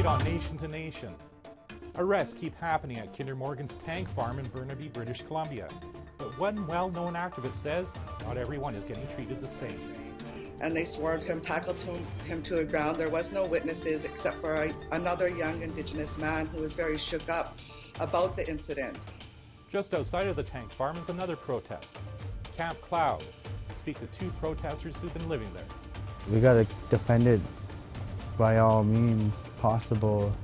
Tonight on Nation to Nation, arrests keep happening at Kinder Morgan's tank farm in Burnaby, British Columbia. But one well-known activist says not everyone is getting treated the same. And they swarmed him, tackled him to the ground. There was no witnesses except for another young Indigenous man who was very shook up about the incident. Just outside of the tank farm is another protest, Camp Cloud. We speak to two protesters who've been living there. We gotta defend it by all means possible.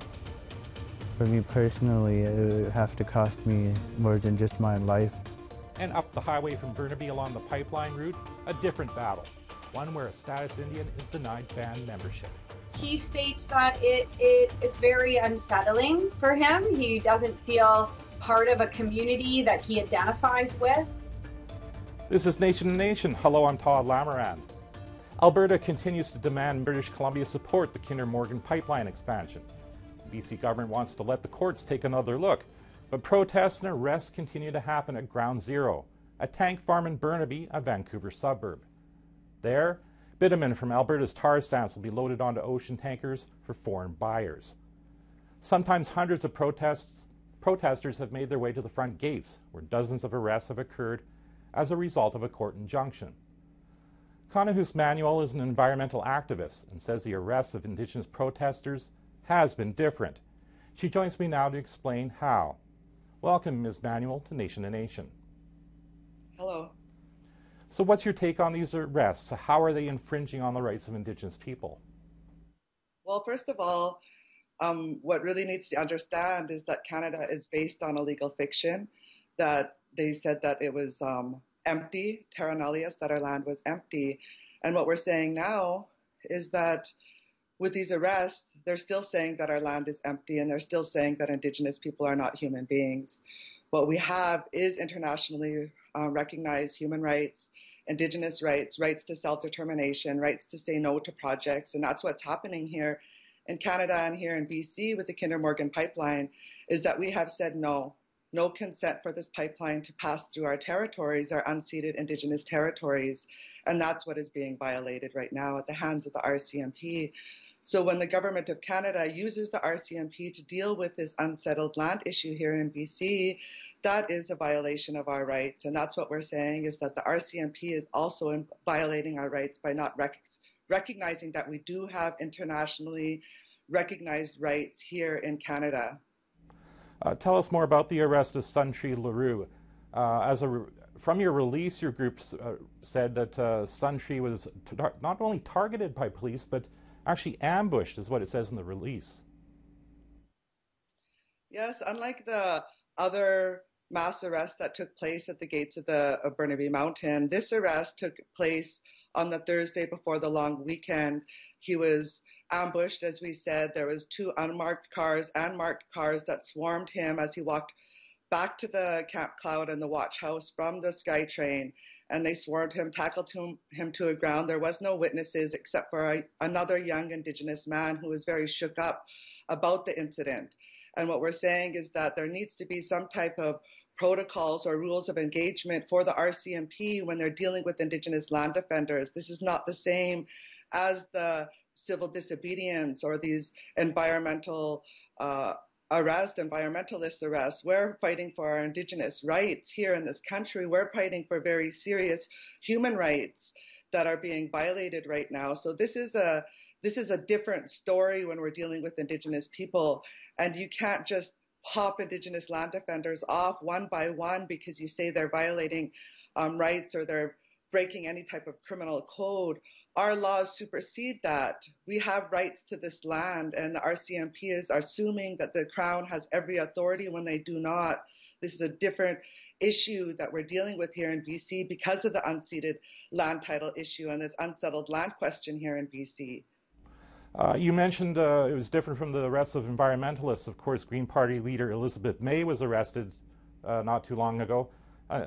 For me personally, it would have to cost me more than just my life. And up the highway from Burnaby along the pipeline route, a different battle, one where a status Indian is denied band membership. He states that it's very unsettling for him. He doesn't feel part of a community that he identifies with. This is Nation to Nation. Hello, I'm Todd Lamoran. Alberta continues to demand British Columbia support the Kinder Morgan pipeline expansion. The BC government wants to let the courts take another look, but protests and arrests continue to happen at Ground Zero, a tank farm in Burnaby, a Vancouver suburb. There, bitumen from Alberta's tar sands will be loaded onto ocean tankers for foreign buyers. Sometimes hundreds of protesters have made their way to the front gates, where dozens of arrests have occurred as a result of a court injunction. Conahus Manuel is an environmental activist and says the arrests of Indigenous protesters has been different. She joins me now to explain how. Welcome, Ms. Manuel, to Nation to Nation. Hello. So what's your take on these arrests? How are they infringing on the rights of Indigenous people? Well, first of all, what really needs to understand is that Canada is based on a legal fiction, that they said that it was empty, terra nullius, that our land was empty. And what we're saying now is that with these arrests, they're still saying that our land is empty, and they're still saying that Indigenous people are not human beings. What we have is internationally recognized human rights, Indigenous rights, rights to self-determination, rights to say no to projects, and that's what's happening here in Canada and here in BC with the Kinder Morgan pipeline, is that we have said no consent for this pipeline to pass through our territories, our unceded Indigenous territories, and that's what is being violated right now at the hands of the RCMP. So when the Government of Canada uses the RCMP to deal with this unsettled land issue here in BC, that is a violation of our rights, and that's what we're saying, is that the RCMP is also violating our rights by not recognizing that we do have internationally recognized rights here in Canada. Tell us more about the arrest of Suntree LaRue. From your release, your group said that Suntree was not only targeted by police, but actually ambushed, is what it says in the release. Yes, unlike the other mass arrests that took place at the gates of Burnaby Mountain, this arrest took place on the Thursday before the long weekend. He was ambushed, as we said. There was two unmarked cars and marked cars that swarmed him as he walked back to the Camp Cloud and the watch house from the SkyTrain, and they swarmed him, tackled him to the ground. There was no witnesses except for another young Indigenous man who was very shook up about the incident. And what we're saying is that there needs to be some type of protocols or rules of engagement for the RCMP when they're dealing with Indigenous land defenders. This is not the same as the civil disobedience or these environmentalist arrests. We're fighting for our Indigenous rights here in this country. We're fighting for very serious human rights that are being violated right now. So this is a different story when we're dealing with Indigenous people, and you can't just pop Indigenous land defenders off one by one because you say they're violating rights or they're breaking any type of criminal code. Our laws supersede that. We have rights to this land, and the RCMP is assuming that the Crown has every authority when they do not. This is a different issue that we're dealing with here in BC because of the unceded land title issue and this unsettled land question here in BC. You mentioned it was different from the arrests of environmentalists. Of course, Green Party leader Elizabeth May was arrested not too long ago.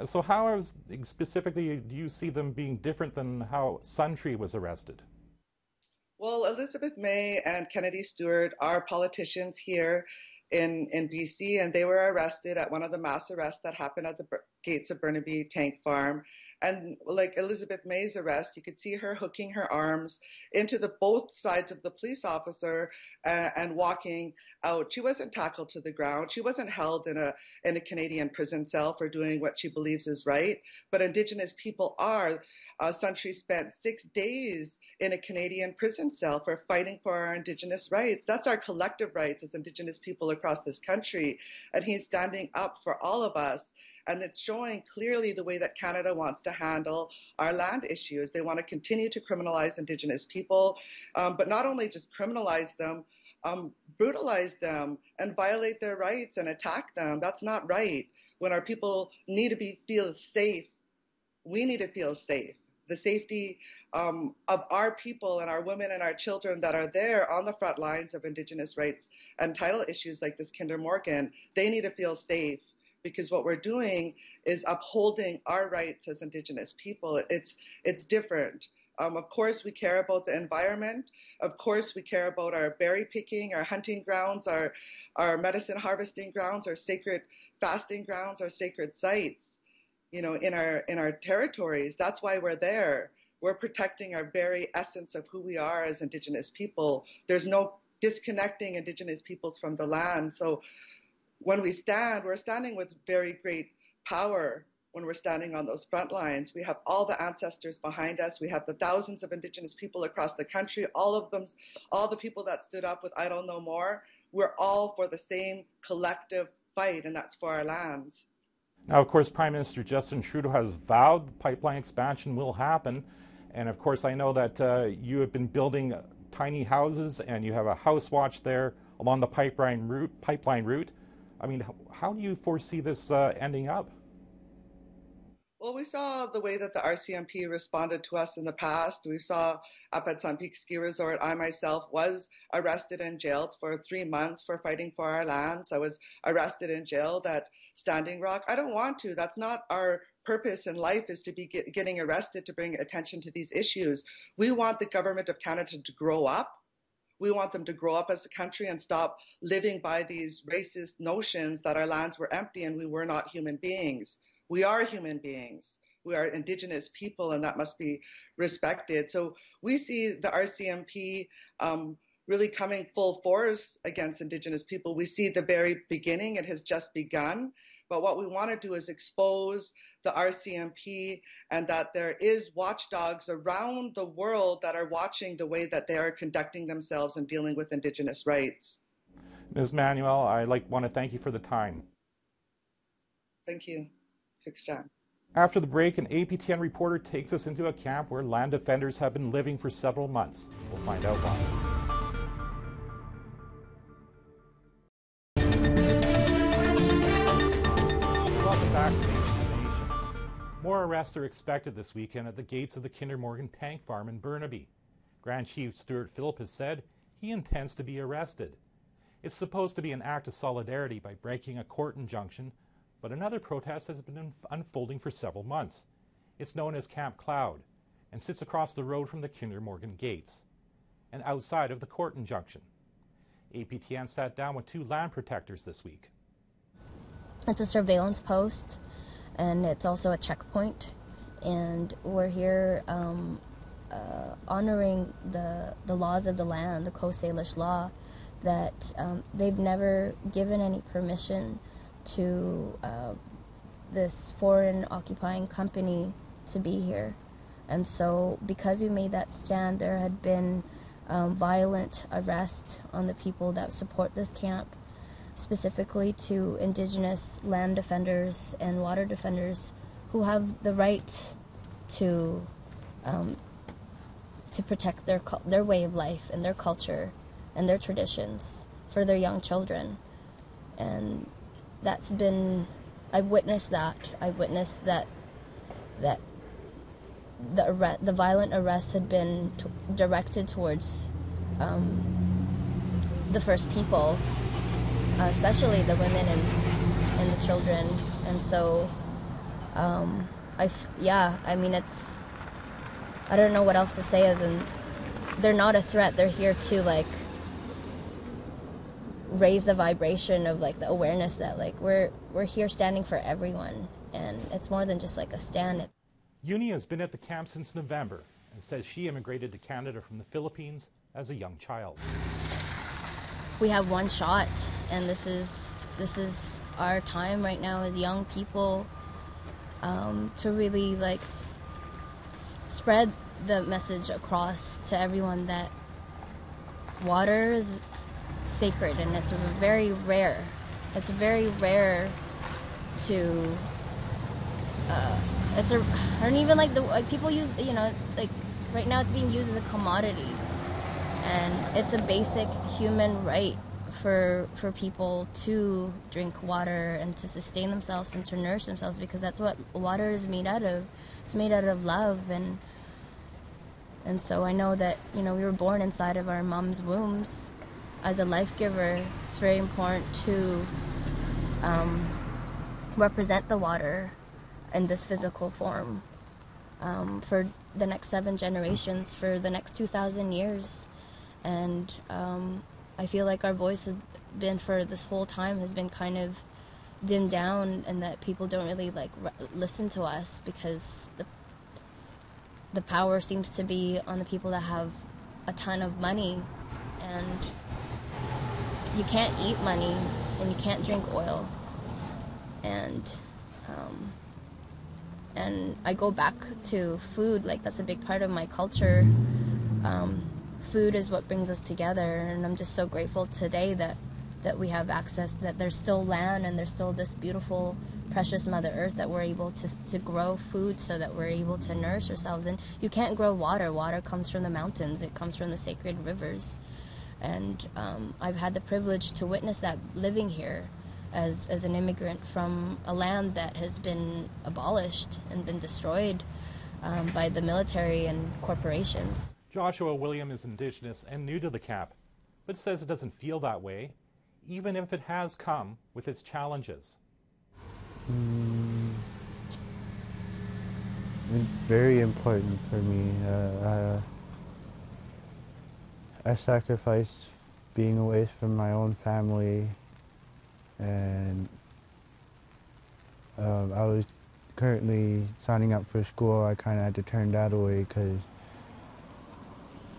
So how specifically do you see them being different than how Suntree was arrested? Well, Elizabeth May and Kennedy Stewart are politicians here in BC, and they were arrested at one of the mass arrests that happened at the gates of Burnaby Tank Farm. And like Elizabeth May's arrest, you could see her hooking her arms into the both sides of the police officer and walking out. She wasn't tackled to the ground. She wasn't held in a Canadian prison cell for doing what she believes is right. But Indigenous people are. Santry spent 6 days in a Canadian prison cell for fighting for our Indigenous rights. That's our collective rights as Indigenous people across this country. And he's standing up for all of us. And it's showing clearly the way that Canada wants to handle our land issues. They want to continue to criminalize Indigenous people, but not only just criminalize them, brutalize them and violate their rights and attack them. That's not right. When our people need to feel safe, we need to feel safe. The safety of our people and our women and our children that are there on the front lines of Indigenous rights and title issues like this Kinder Morgan, they need to feel safe. Because what we're doing is upholding our rights as Indigenous people. It's different. Of course, we care about the environment. Of course, we care about our berry picking, our hunting grounds, our medicine harvesting grounds, our sacred fasting grounds, our sacred sites, in our territories. That's why we're there. We're protecting our very essence of who we are as Indigenous people. There's no disconnecting Indigenous peoples from the land. So when we stand, we're standing with very great power when we're standing on those front lines. We have all the ancestors behind us. We have the thousands of Indigenous people across the country, all of them, all the people that stood up with Idle No More. We're all for the same collective fight, and that's for our lands. Now, of course, Prime Minister Justin Trudeau has vowed the pipeline expansion will happen. And of course, I know that you have been building tiny houses and you have a house watch there along the pipeline route. I mean, how do you foresee this ending up? Well, we saw the way that the RCMP responded to us in the past. We saw up at Sun Peak Ski Resort, I myself was arrested and jailed for 3 months for fighting for our lands. I was arrested and jailed at Standing Rock. I don't want to. That's not our purpose in life, is to be getting arrested to bring attention to these issues. We want the government of Canada to grow up. We want them to grow up as a country and stop living by these racist notions that our lands were empty and we were not human beings. We are human beings. We are Indigenous people, and that must be respected. So we see the RCMP really coming full force against Indigenous people. We see the very beginning. It has just begun. But what we want to do is expose the RCMP, and that there is watchdogs around the world that are watching the way that they are conducting themselves and dealing with Indigenous rights. Ms. Manuel, I want to thank you for the time. Thank you. After the break, an APTN reporter takes us into a camp where land defenders have been living for several months. We'll find out why. Welcome back to Nation. More arrests are expected this weekend at the gates of the Kinder Morgan tank farm in Burnaby. Grand Chief Stuart Phillip has said he intends to be arrested. It's supposed to be an act of solidarity by breaking a court injunction, but another protest has been unfolding for several months. It's known as Camp Cloud and sits across the road from the Kinder Morgan gates and outside of the court injunction. APTN sat down with 2 land protectors this week. It's a surveillance post, and it's also a checkpoint, and we're here honoring the laws of the land, the Coast Salish law, that they've never given any permission to this foreign occupying company to be here. And so because we made that stand, there had been violent arrests on the people that support this camp, specifically to Indigenous land defenders and water defenders who have the right to protect their way of life and their culture and their traditions for their young children. And that's been, I've witnessed that. I've witnessed that the violent arrests had been directed towards the First People, especially the women and the children. And so, I don't know what else to say other than they're not a threat. They're here to raise the vibration of the awareness that we're here standing for everyone, and it's more than just a stand. Uni has been at the camp since November and says she immigrated to Canada from the Philippines as a young child. We have one shot, and this is our time right now as young people to really like spread the message across to everyone that water is sacred, and it's very rare. It's very rare to. I don't even like people use, like right now it's being used as a commodity, and it's a basic human right for people to drink water and to sustain themselves and to nourish themselves, because that's what water is made out of. It's made out of love, and so I know that we were born inside of our mom's wombs as a life giver. It's very important to represent the water in this physical form for the next 7 generations, for the next 2,000 years. And I feel like our voice has been, for this whole time, has been kind of dimmed down, and that people don't really listen to us, because the power seems to be on the people that have a ton of money, and you can't eat money and you can't drink oil. And I go back to food, like that's a big part of my culture. Food is what brings us together, and I'm just so grateful today that we have access, that there's still land and there's still this beautiful, precious Mother Earth that we're able to grow food so that we're able to nourish ourselves. And you can't grow water. Water comes from the mountains. It comes from the sacred rivers. And I've had the privilege to witness that living here as an immigrant from a land that has been abolished and been destroyed by the military and corporations. Joshua William is Indigenous and new to the camp, but says it doesn't feel that way, even if it has come with its challenges. It's very important for me. I sacrificed being away from my own family, and I was currently signing up for school. I kind of had to turn that away because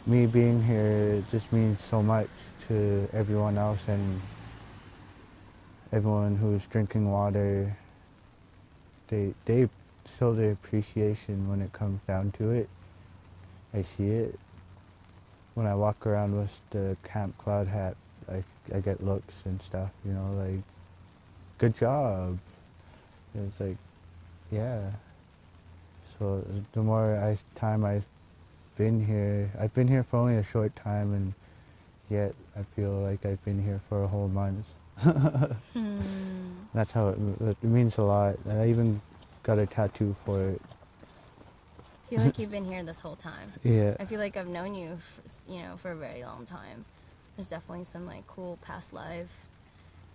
me being here just means so much to everyone else, and everyone who's drinking water, they show their appreciation when it comes down to it. I see it. When I walk around with the Camp Cloud hat, I get looks and stuff, like, good job. It's like, yeah. So the more time I've been here for only a short time, and yet I feel like I've been here for a whole month. That's how it means a lot. I even got a tattoo for it. I feel like you've been here this whole time. Yeah. I feel like I've known you, for a very long time. There's definitely some cool past life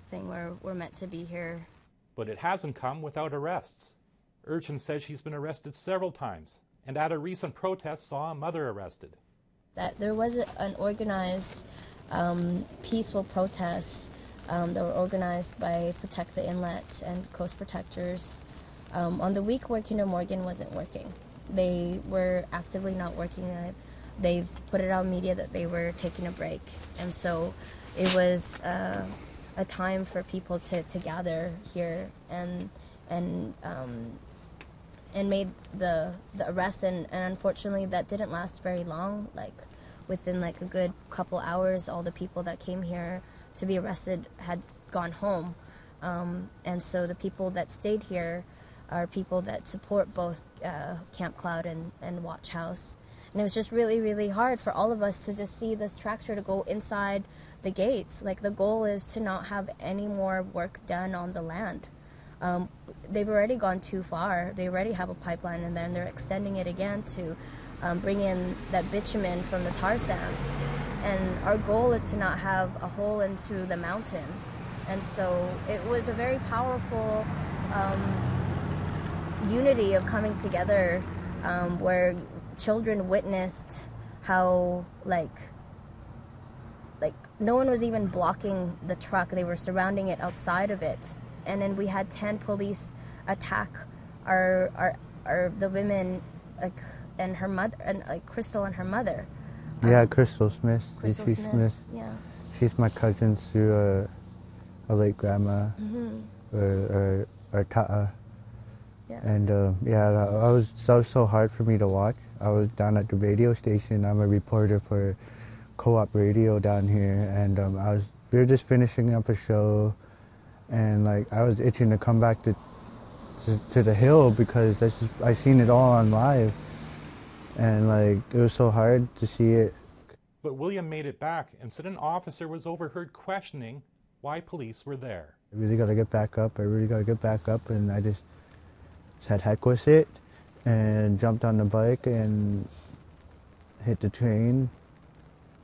thing where we're meant to be here. But it hasn't come without arrests. Urchin says she's been arrested several times, and at a recent protest saw a mother arrested. That there was an organized, peaceful protest that were organized by Protect the Inlet and Coast Protectors on the week where Kinder Morgan wasn't working. They were actively not working. They've put it on media that they were taking a break, and so it was a time for people to gather here and made the arrest, and unfortunately that didn't last very long. Within a good couple hours, all the people that came here to be arrested had gone home, and so the people that stayed here are people that support both Camp Cloud and Watch House. And it was just really, really hard for all of us to just see this tractor to go inside the gates. The goal is to not have any more work done on the land. They've already gone too far. They already have a pipeline in there, and they're extending it again to bring in that bitumen from the tar sands. And our goal is to not have a hole into the mountain. And so it was a very powerful unity of coming together, where children witnessed how no one was even blocking the truck. They were surrounding it outside of it. And then we had 10 police attack our are the women, like, and her mother, and like Crystal and her mother. Yeah, Crystal Smith. Crystal She's Smith. Yeah. She's my cousin through a late grandma, or Ta'a. Yeah. And that was so hard for me to watch. I was down at the radio station. I'm a reporter for Co-op Radio down here, and we were just finishing up a show, and like I was itching to come back to the hill because I seen it all on live, and like it was so hard to see it. But William made it back and said an officer was overheard questioning why police were there. I really got to get back up. And I just said heck with it, and jumped on the bike and hit the train,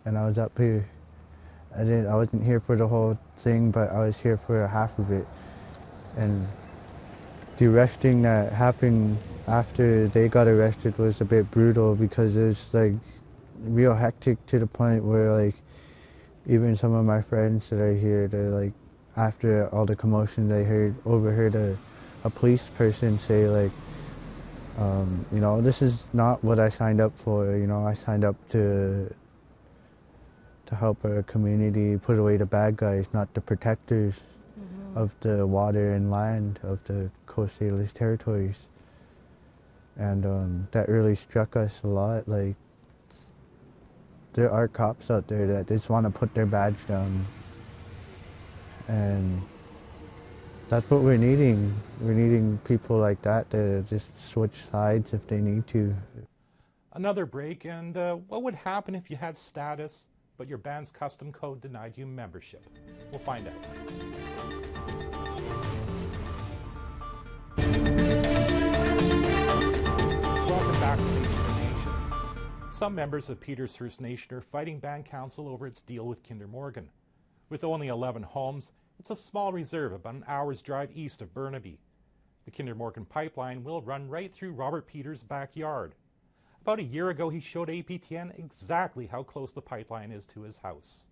and I was up here. I wasn't here for the whole thing, but I was here for half of it. And the arresting that happened after they got arrested was a bit brutal because it was like real hectic to the point where like even some of my friends that are here, they're like, after all the commotion, they overheard a police person say like, this is not what I signed up for. I signed up to help our community put away the bad guys, not the protectors of the water and land of the Coast Salish territories. And that really struck us a lot. Like, there are cops out there that just want to put their badge down. And that's what we're needing. We're needing people like that to just switch sides if they need to. Another break, and what would happen if you had status, but your band's custom code denied you membership? We'll find out. Welcome back to Nation to Nation. Some members of Peters First Nation are fighting Band Council over its deal with Kinder Morgan. With only 11 homes, it's a small reserve about an hour's drive east of Burnaby. The Kinder Morgan pipeline will run right through Robert Peters' backyard. About a year ago, he showed APTN exactly how close the pipeline is to his house.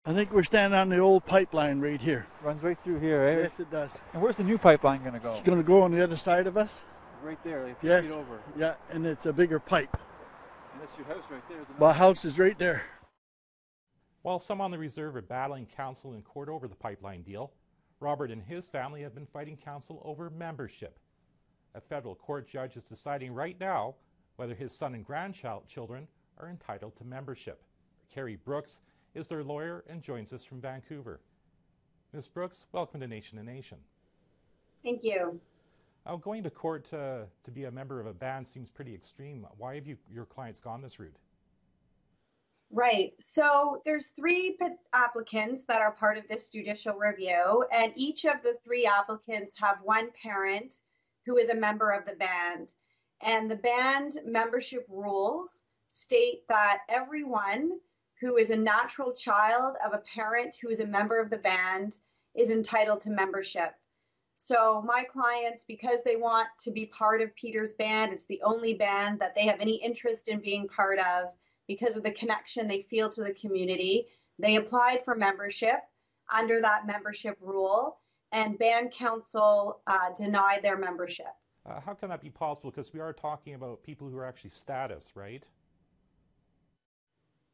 I think we're standing on the old pipeline right here. Runs right through here, eh? Yes, it does. And where's the new pipeline going to go? It's going to go on the other side of us. Right there, like 50 yes. feet over. Yeah, and it's a bigger pipe. And that's your house right there, isn't it? My house is right there. While some on the reserve are battling council in court over the pipeline deal, Robert and his family have been fighting council over membership. A federal court judge is deciding right now whether his son and grandchildren are entitled to membership. Carrie Brooks is their lawyer and joins us from Vancouver. Ms. Brooks, welcome to Nation to Nation. Thank you. Going to court to be a member of a band seems pretty extreme. Why have your clients gone this route? Right. So there's 3 applicants that are part of this judicial review, and each of the 3 applicants have one parent who is a member of the band. And the band membership rules state that everyone who is a natural child of a parent who is a member of the band is entitled to membership. So my clients, because they want to be part of Peter's band, it's the only band that they have any interest in being part of, because of the connection they feel to the community, they applied for membership under that membership rule, and band council denied their membership. How can that be possible? Because we are talking about people who are actually status, right?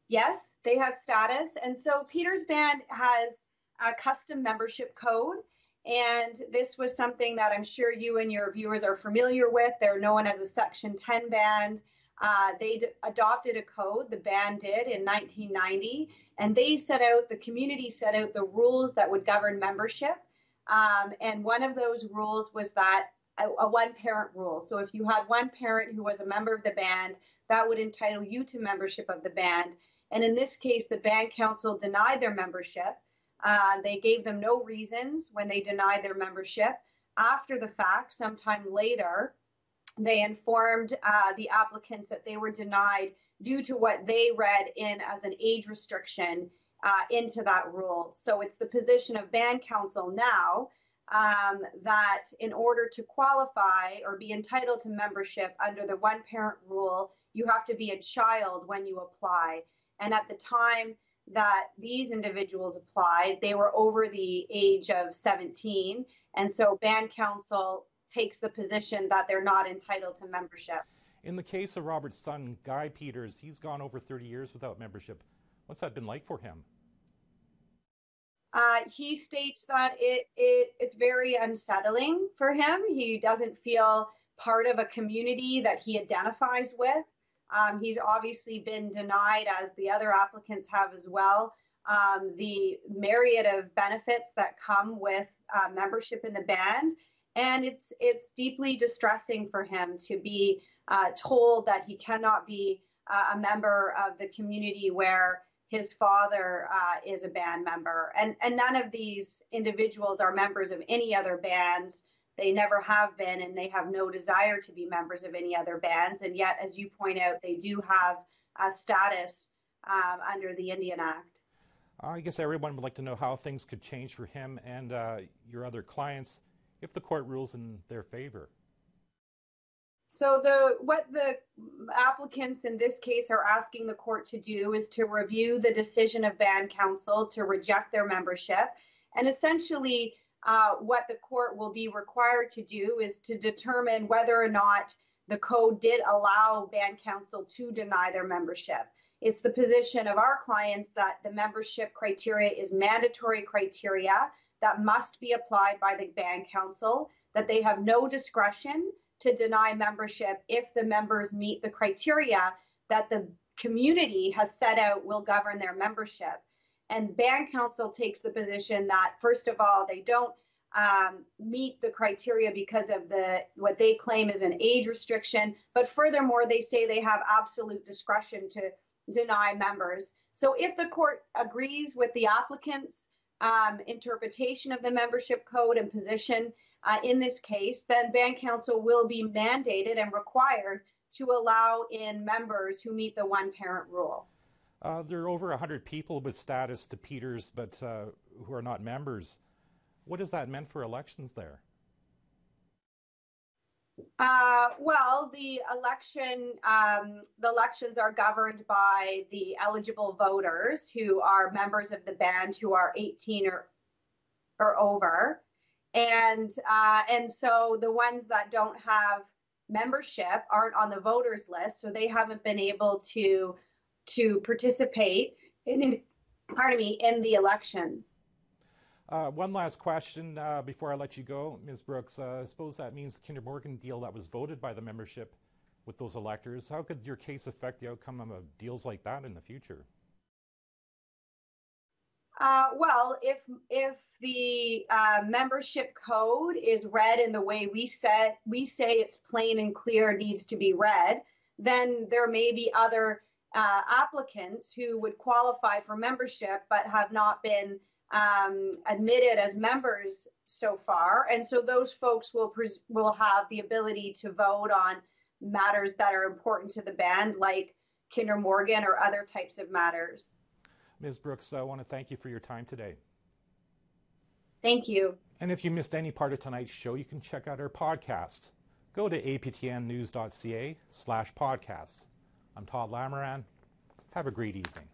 Yes, they have status. And so Peter's band has a custom membership code. And this was something that I'm sure you and your viewers are familiar with. They're known as a Section 10 band. They adopted a code, the band did, in 1990. And the community set out the rules that would govern membership. And one of those rules was that a one-parent rule. So if you had one parent who was a member of the band, that would entitle you to membership of the band. And in this case, the band council denied their membership. They gave them no reasons when they denied their membership. After the fact, sometime later, they informed the applicants that they were denied due to what they read in as an age restriction into that rule. So it's the position of band council now that in order to qualify or be entitled to membership under the one-parent rule, you have to be a child when you apply. And at the time that these individuals applied, they were over the age of 17. And so band council takes the position that they're not entitled to membership. In the case of Robert's son, Guy Peters, he's gone over 30 years without membership. What's that been like for him? He states that it's very unsettling for him. He doesn't feel part of a community that he identifies with. He's obviously been denied, as the other applicants have as well, the myriad of benefits that come with membership in the band. And it's deeply distressing for him to be told that he cannot be a member of the community where his father is a band member. And none of these individuals are members of any other bands. They never have been, and they have no desire to be members of any other bands. And yet, as you point out, they do have a status under the Indian Act. I guess everyone would like to know how things could change for him and your other clients if the court rules in their favor. So what the applicants in this case are asking the court to do is to review the decision of band council to reject their membership. And essentially what the court will be required to do is to determine whether or not the code did allow band council to deny their membership. It's the position of our clients that the membership criteria is mandatory criteria that must be applied by the band council, that they have no discretion to deny membership if the members meet the criteria that the community has set out will govern their membership. And band council takes the position that, first of all, they don't meet the criteria because of what they claim is an age restriction, but furthermore, they say they have absolute discretion to deny members. So if the court agrees with the applicant's interpretation of the membership code and position in this case, then band council will be mandated and required to allow in members who meet the one-parent rule. There are over 100 people with status to Peters, but who are not members. What has that meant for elections there? Well, the elections are governed by the eligible voters who are members of the band who are 18 or over. And so the ones that don't have membership aren't on the voters list, so they haven't been able to participate in the elections. One last question before I let you go, Ms. Brooks. I suppose that means the Kinder Morgan deal that was voted by the membership with those electors. How could your case affect the outcome of deals like that in the future? Well, if the membership code is read in the way we say it's plain and clear needs to be read, then there may be other applicants who would qualify for membership but have not been admitted as members so far, and so those folks will have the ability to vote on matters that are important to the band, like Kinder Morgan or other types of matters. Ms. Brooks, I want to thank you for your time today. Thank you. And if you missed any part of tonight's show, you can check out our podcasts. Go to aptnnews.ca/podcasts. I'm Todd Lamoran. Have a great evening.